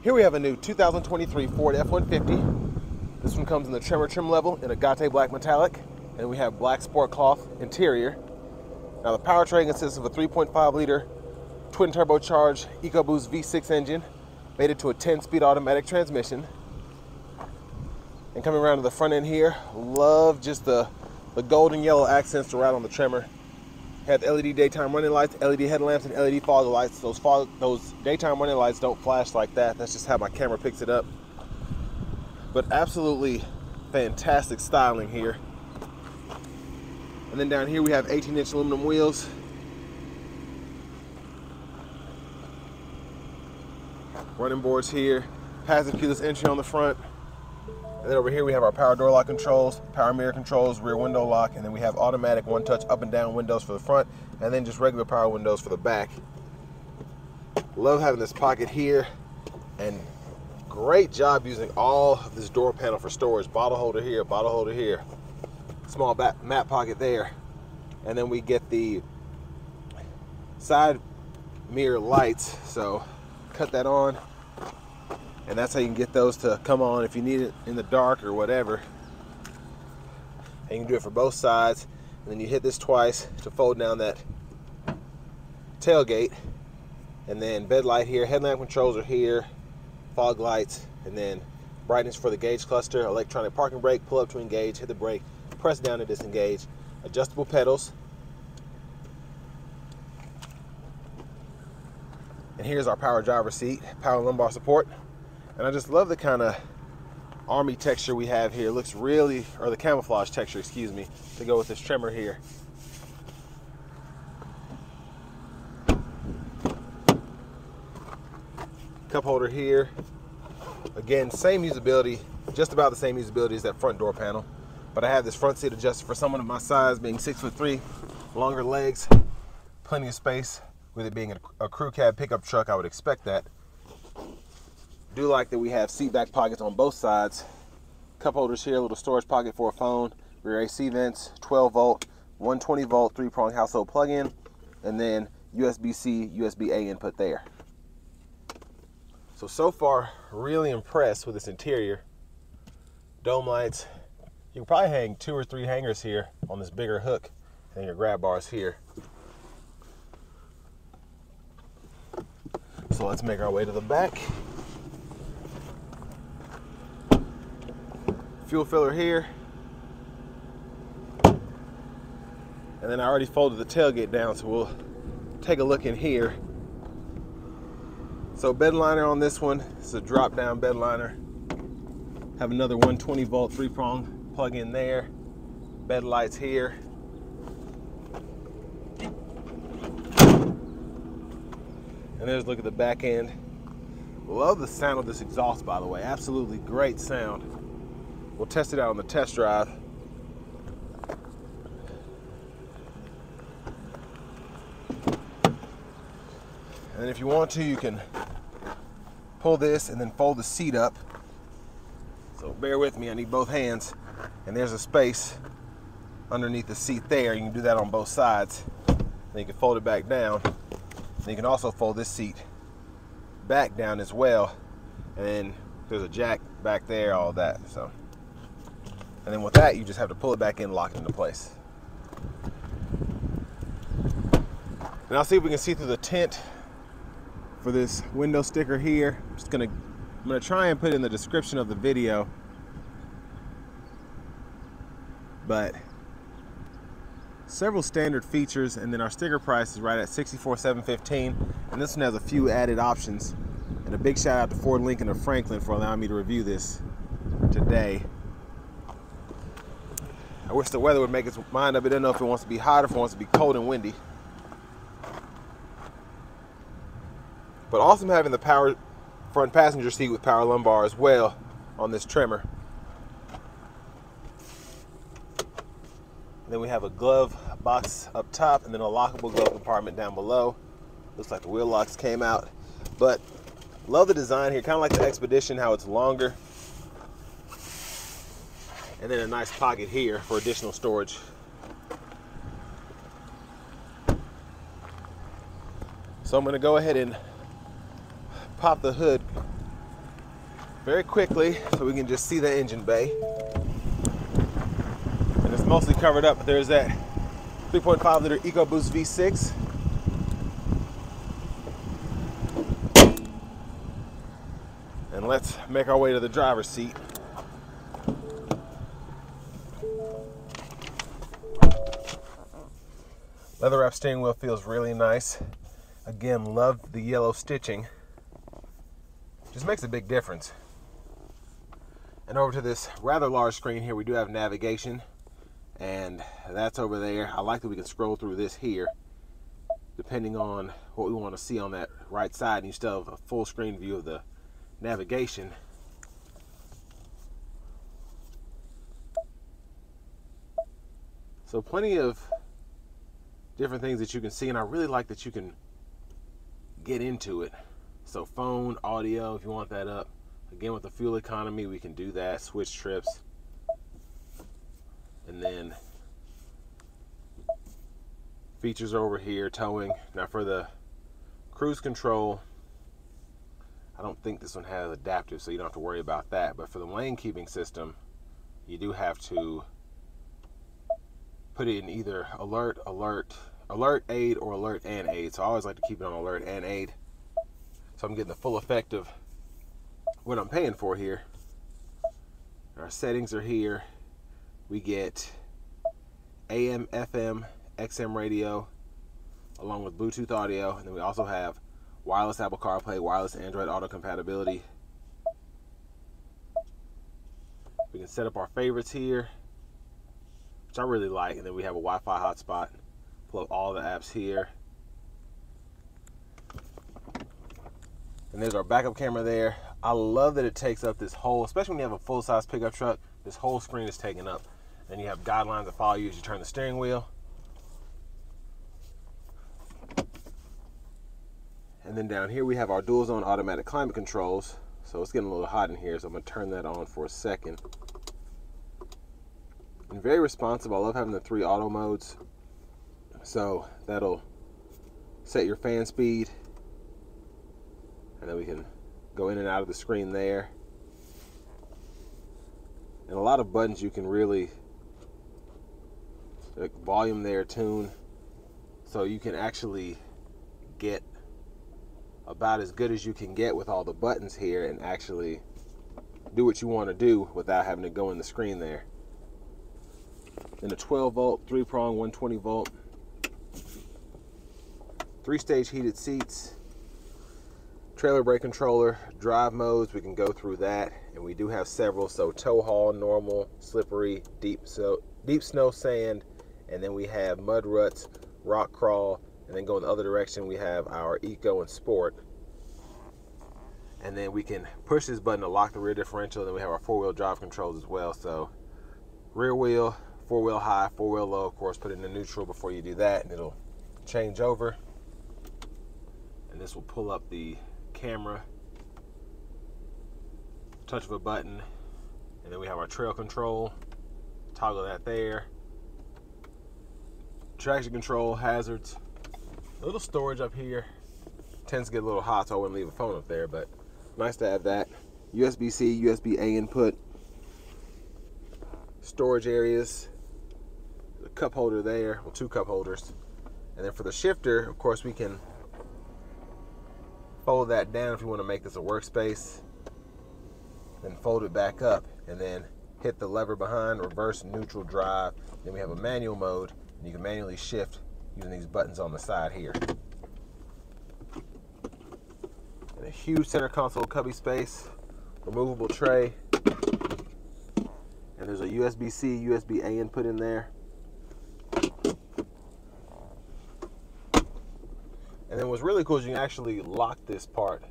Here we have a new 2023 Ford F-150. This one comes in the Tremor trim level in agate black metallic, and we have black sport cloth interior. Now the powertrain consists of a 3.5 liter twin turbocharged EcoBoost V6 engine, mated to a 10-speed automatic transmission. And coming around to the front end here, love just the golden yellow accents throughout on the Tremor. Have LED daytime running lights, LED headlamps, and LED fog lights. Those daytime running lights don't flash like that. That's just how my camera picks it up. But absolutely fantastic styling here. And then down here we have 18-inch aluminum wheels. Running boards here. Passive keyless entry on the front. And then over here we have our power door lock controls, power mirror controls, rear window lock, and then we have automatic one-touch up and down windows for the front, and then just regular power windows for the back. Love having this pocket here, and great job using all of this door panel for storage. Bottle holder here, small mat pocket there. And then we get the side mirror lights, so cut that on. And that's how you can get those to come on if you need it in the dark or whatever. And you can do it for both sides. And then you hit this twice to fold down that tailgate. And then bed light here, headlamp controls are here, fog lights, and then brightness for the gauge cluster, electronic parking brake, pull up to engage, hit the brake, press down to disengage, adjustable pedals. And here's our power driver seat, power lumbar support. And I just love the kind of army texture we have here. It looks really, or the camouflage texture, excuse me, to go with this Tremor here. Cup holder here. Again, same usability, just about the same usability as that front door panel. But I have this front seat adjusted for someone of my size, being 6'3", longer legs, plenty of space. With it being a crew cab pickup truck, I would expect that. Do like that we have seat back pockets on both sides. Cup holders here, a little storage pocket for a phone, rear AC vents, 12 volt, 120 volt, 3-prong household plug-in, and then USB-C, USB-A input there. So far, really impressed with this interior. Dome lights. You can probably hang 2 or 3 hangers here on this bigger hook, and your grab bars here. So let's make our way to the back. Fuel filler here. And then I already folded the tailgate down, so we'll take a look in here. So bed liner on this one, it's a drop down bed liner. Have another 120 volt 3-prong plug in there. Bed lights here. And there's a look at the back end. Love the sound of this exhaust, by the way. Absolutely great sound. We'll test it out on the test drive. And then if you want to, you can pull this and then fold the seat up. So bear with me, I need both hands. And there's a space underneath the seat there. You can do that on both sides. Then you can fold it back down. Then you can also fold this seat back down as well. And then there's a jack back there, all that. So. And then with that, you just have to pull it back in, lock it into place. And I'll see if we can see through the tint for this window sticker here. I'm gonna try and put it in the description of the video. But several standard features, and then our sticker price is right at $64,715. And this one has a few added options. And a big shout out to Ford, Lincoln, and Franklin for allowing me to review this today. I wish the weather would make its mind up. I don't know if it wants to be hot or if it wants to be cold and windy. But awesome having the power front passenger seat with power lumbar as well on this Tremor. And then we have a glove box up top and then a lockable glove compartment down below. Looks like the wheel locks came out. But love the design here, kind of like the Expedition, how it's longer. And then a nice pocket here for additional storage. So I'm going to go ahead and pop the hood very quickly so we can just see the engine bay. And it's mostly covered up. There's that 3.5 liter EcoBoost V6. And let's make our way to the driver's seat. Leather wrap steering wheel feels really nice. Again, love the yellow stitching. Just makes a big difference. And over to this rather large screen here, we do have navigation, and that's over there. I like that we can scroll through this here, depending on what we want to see on that right side, and you still have a full screen view of the navigation. So plenty of different things that you can see, and I really like that you can get into it. So phone, audio, if you want that up. Again, with the fuel economy, we can do that, switch trips. And then features over here, towing. Now for the cruise control, I don't think this one has adaptive, so you don't have to worry about that. But for the lane keeping system, you do have to put it in either alert, aid, or alert and aid. So I always like to keep it on alert and aid, so I'm getting the full effect of what I'm paying for here. Our settings are here. We get AM, FM, XM radio, along with Bluetooth audio, and then we also have wireless Apple CarPlay, wireless Android Auto compatibility. We can set up our favorites here, which I really like, and then we have a Wi-Fi hotspot. Pull up all the apps here. And there's our backup camera there. I love that it takes up this whole, especially when you have a full-size pickup truck, this whole screen is taken up. And you have guidelines that follow you as you turn the steering wheel. And then down here we have our dual zone automatic climate controls. So it's getting a little hot in here, so I'm gonna turn that on for a second. And very responsive. I love having the 3 auto modes. So that'll set your fan speed, and then we can go in and out of the screen there. And a lot of buttons you can really, like volume there, tune, so you can actually get about as good as you can get with all the buttons here and actually do what you want to do without having to go in the screen there. And a 12 volt, 3-prong, 120 volt, 3-stage heated seats, trailer brake controller, drive modes, we can go through that, and we do have several. So tow haul, normal, slippery, deep snow, sand, and then we have mud ruts, rock crawl, and then go in the other direction we have our eco and sport. And then we can push this button to lock the rear differential, and then we have our 4-wheel drive controls as well. So rear wheel, 4-wheel high, 4-wheel low, of course put it in neutral before you do that, and it'll change over. And this will pull up the camera, touch of a button, and then we have our trail control, toggle that there, traction control, hazards, a little storage up here. Tends to get a little hot, so I wouldn't leave a phone up there, but nice to have that. USB-C, USB-A input, storage areas, the cup holder there, well, 2 cup holders. And then for the shifter, of course, we can fold that down if you want to make this a workspace, then fold it back up, and then hit the lever behind, reverse, neutral, drive. Then we have a manual mode, and you can manually shift using these buttons on the side here. And a huge center console cubby space, removable tray, and there's a USB-C, USB-A input in there. And then what's really cool is you can actually lock this part.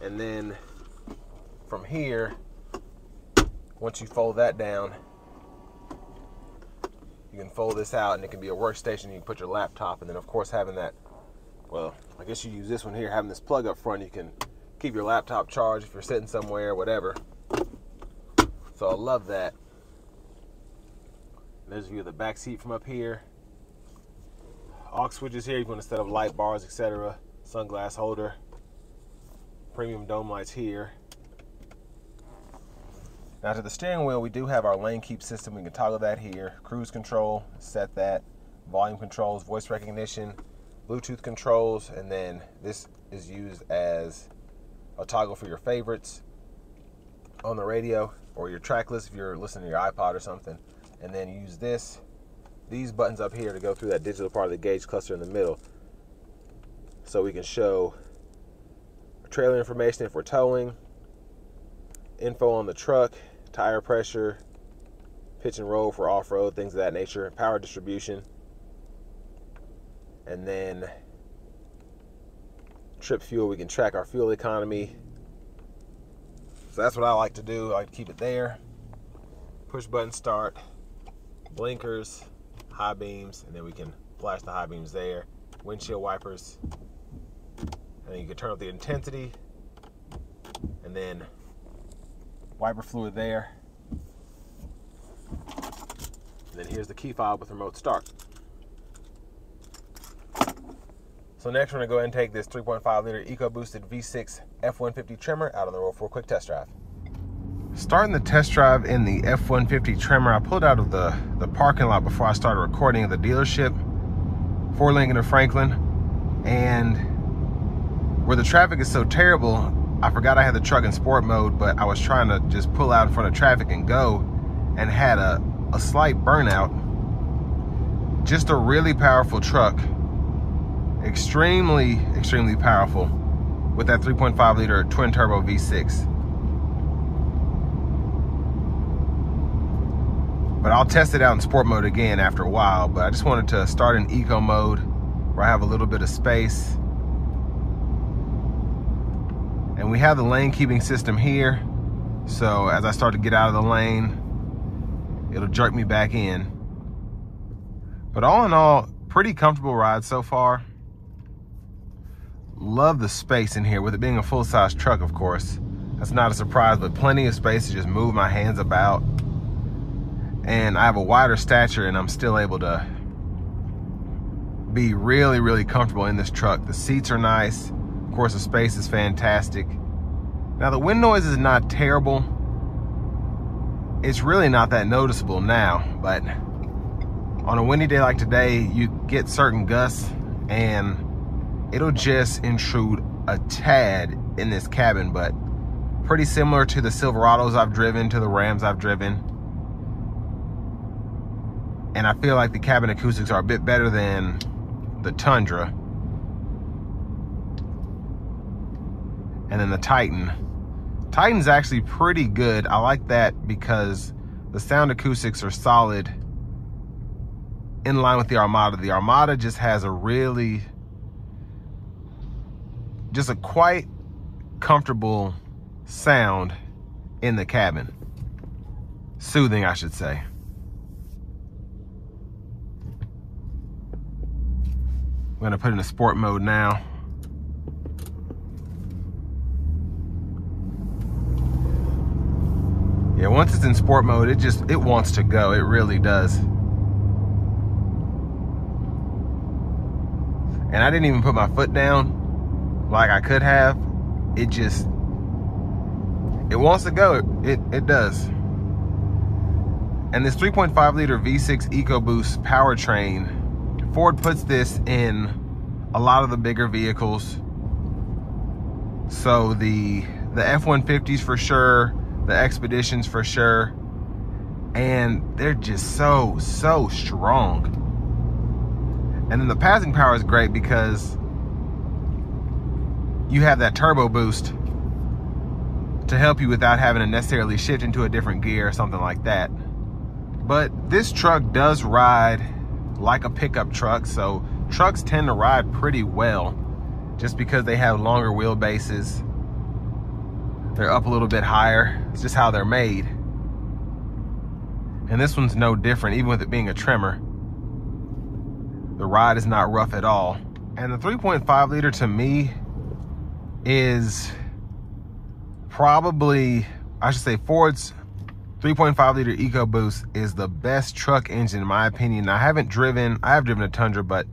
And then from here, once you fold that down, you can fold this out, and it can be a workstation. You can put your laptop, and then of course having that, well, I guess you use this one here, having this plug up front, you can keep your laptop charged if you're sitting somewhere, whatever. So I love that. And there's a view of the back seat from up here. Aux switches here, you want to set up light bars, etc. Sunglass holder. Premium dome lights here. Now to the steering wheel, we do have our lane keep system. We can toggle that here. Cruise control, set that. Volume controls, voice recognition, Bluetooth controls, and then this is used as a toggle for your favorites on the radio or your track list if you're listening to your iPod or something. And then use these buttons up here to go through that digital part of the gauge cluster in the middle. So we can show trailer information if we're towing, info on the truck, tire pressure, pitch and roll for off-road, things of that nature, power distribution, and then trip fuel. We can track our fuel economy. So that's what I like to do. I like to keep it there. Push button start, blinkers, high beams, and then we can flash the high beams there. Windshield wipers, and then you can turn up the intensity, and then wiper fluid there. And then here's the key fob with remote start. So next we're gonna go ahead and take this 3.5 liter EcoBoosted V6 F-150 Tremor out on the road for a quick test drive. Starting the test drive in the F-150 Tremor, I pulled out of the parking lot before I started recording at the dealership for Lincoln and Franklin. And where the traffic is so terrible, I forgot I had the truck in sport mode, but I was trying to just pull out in front of traffic and go, and had a slight burnout. Just a really powerful truck. Extremely powerful with that 3.5 liter twin turbo V6. But I'll test it out in sport mode again after a while, but I just wanted to start in eco mode where I have a little bit of space. And we have the lane keeping system here. So as I start to get out of the lane, it'll jerk me back in. But all in all, pretty comfortable ride so far. Love the space in here, with it being a full-size truck, of course. That's not a surprise, but plenty of space to just move my hands about. And I have a wider stature, and I'm still able to be really comfortable in this truck. The seats are nice. Of course, the space is fantastic. Now, the wind noise is not terrible. It's really not that noticeable now, but on a windy day like today, you get certain gusts, and it'll just intrude a tad in this cabin, but pretty similar to the Silverados I've driven, to the Rams I've driven. And I feel like the cabin acoustics are a bit better than the Tundra. And then the Titan. Titan's actually pretty good. I like that because the sound acoustics are solid, in line with the Armada. The Armada just has a quite comfortable sound in the cabin. Soothing, I should say. I'm gonna put it in sport mode now. Yeah, once it's in sport mode, it wants to go. It really does. And I didn't even put my foot down like I could have. It wants to go. It does. And this 3.5 liter V6 EcoBoost powertrain, Ford puts this in a lot of the bigger vehicles. So the F-150s for sure, the Expeditions for sure, and they're just so strong. And then the passing power is great because you have that turbo boost to help you without having to necessarily shift into a different gear or something like that. But this truck does ride like a pickup truck, so trucks tend to ride pretty well just because they have longer wheelbases. They're up a little bit higher. It's just how they're made. And this one's no different, even with it being a Tremor. The ride is not rough at all. And the 3.5 liter to me is probably, I should say, Ford's 3.5 liter EcoBoost is the best truck engine in my opinion. I have driven a Tundra, but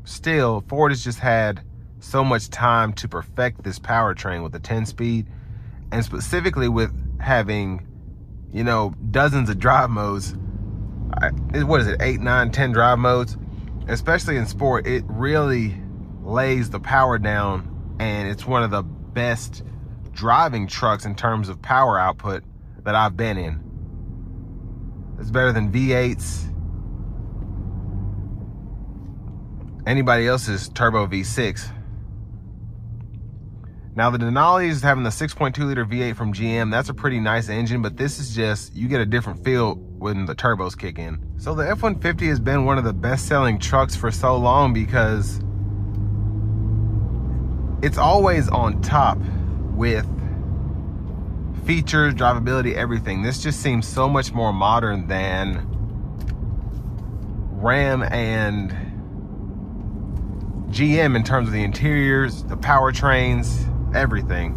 still, Ford has just had so much time to perfect this powertrain with the 10-speed, and specifically with having, you know, dozens of drive modes. What is it, 8, 9, 10 drive modes? Especially in sport, it really lays the power down, and it's one of the best driving trucks in terms of power output that I've been in. It's better than V8s, anybody else's turbo V6. Now the Denali's having the 6.2 liter V8 from GM. That's a pretty nice engine, but this is just, you get a different feel when the turbos kick in. So the F-150 has been one of the best selling trucks for so long because it's always on top with features, drivability, everything. This just seems so much more modern than Ram and GM in terms of the interiors, the powertrains, everything.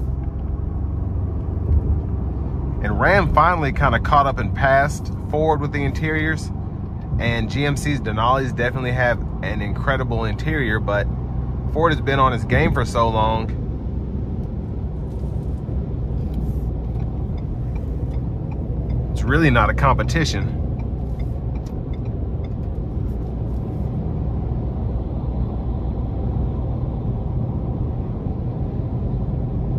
And Ram finally kind of caught up and passed Ford with the interiors, and GMC's Denali's definitely have an incredible interior, but Ford has been on its game for so long. It's really not a competition.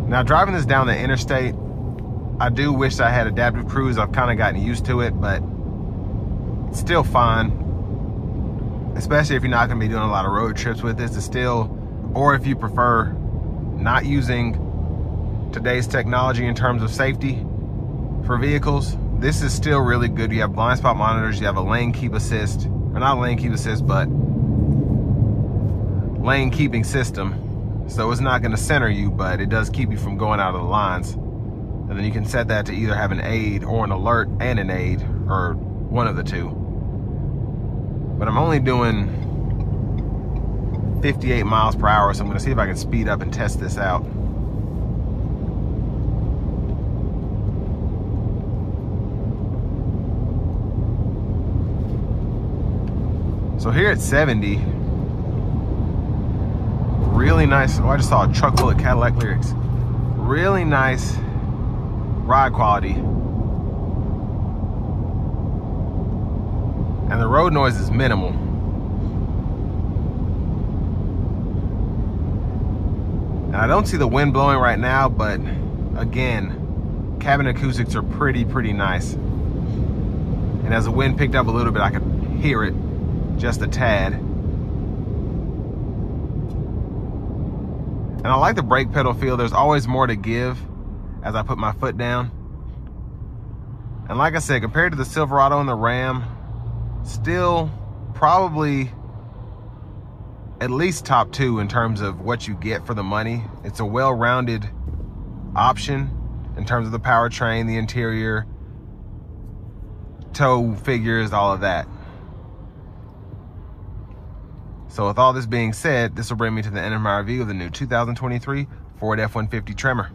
Now driving this down the interstate, I do wish I had adaptive cruise. I've kind of gotten used to it, but it's still fine. Especially if you're not going to be doing a lot of road trips with this. It's still, or if you prefer not using today's technology in terms of safety for vehicles, this is still really good. You have blind spot monitors, you have a lane keep assist, or not lane keep assist, but lane keeping system. So it's not going to center you, but it does keep you from going out of the lines. And then you can set that to either have an aid or an alert and an aid, or one of the two. But I'm only doing 58 miles per hour, so I'm going to see if I can speed up and test this out. So here at 70, really nice. Oh, I just saw a truck full of Cadillac Lyrics. Really nice ride quality. And the road noise is minimal. And I don't see the wind blowing right now, but again, cabin acoustics are pretty nice. And as the wind picked up a little bit, I could hear it just a tad. And I like the brake pedal feel. There's always more to give as I put my foot down. And like I said, compared to the Silverado and the Ram, still probably at least top 2 in terms of what you get for the money. It's a well-rounded option in terms of the powertrain, the interior, tow figures, all of that. So with all this being said, this will bring me to the end of my review of the new 2023 Ford F-150 Tremor.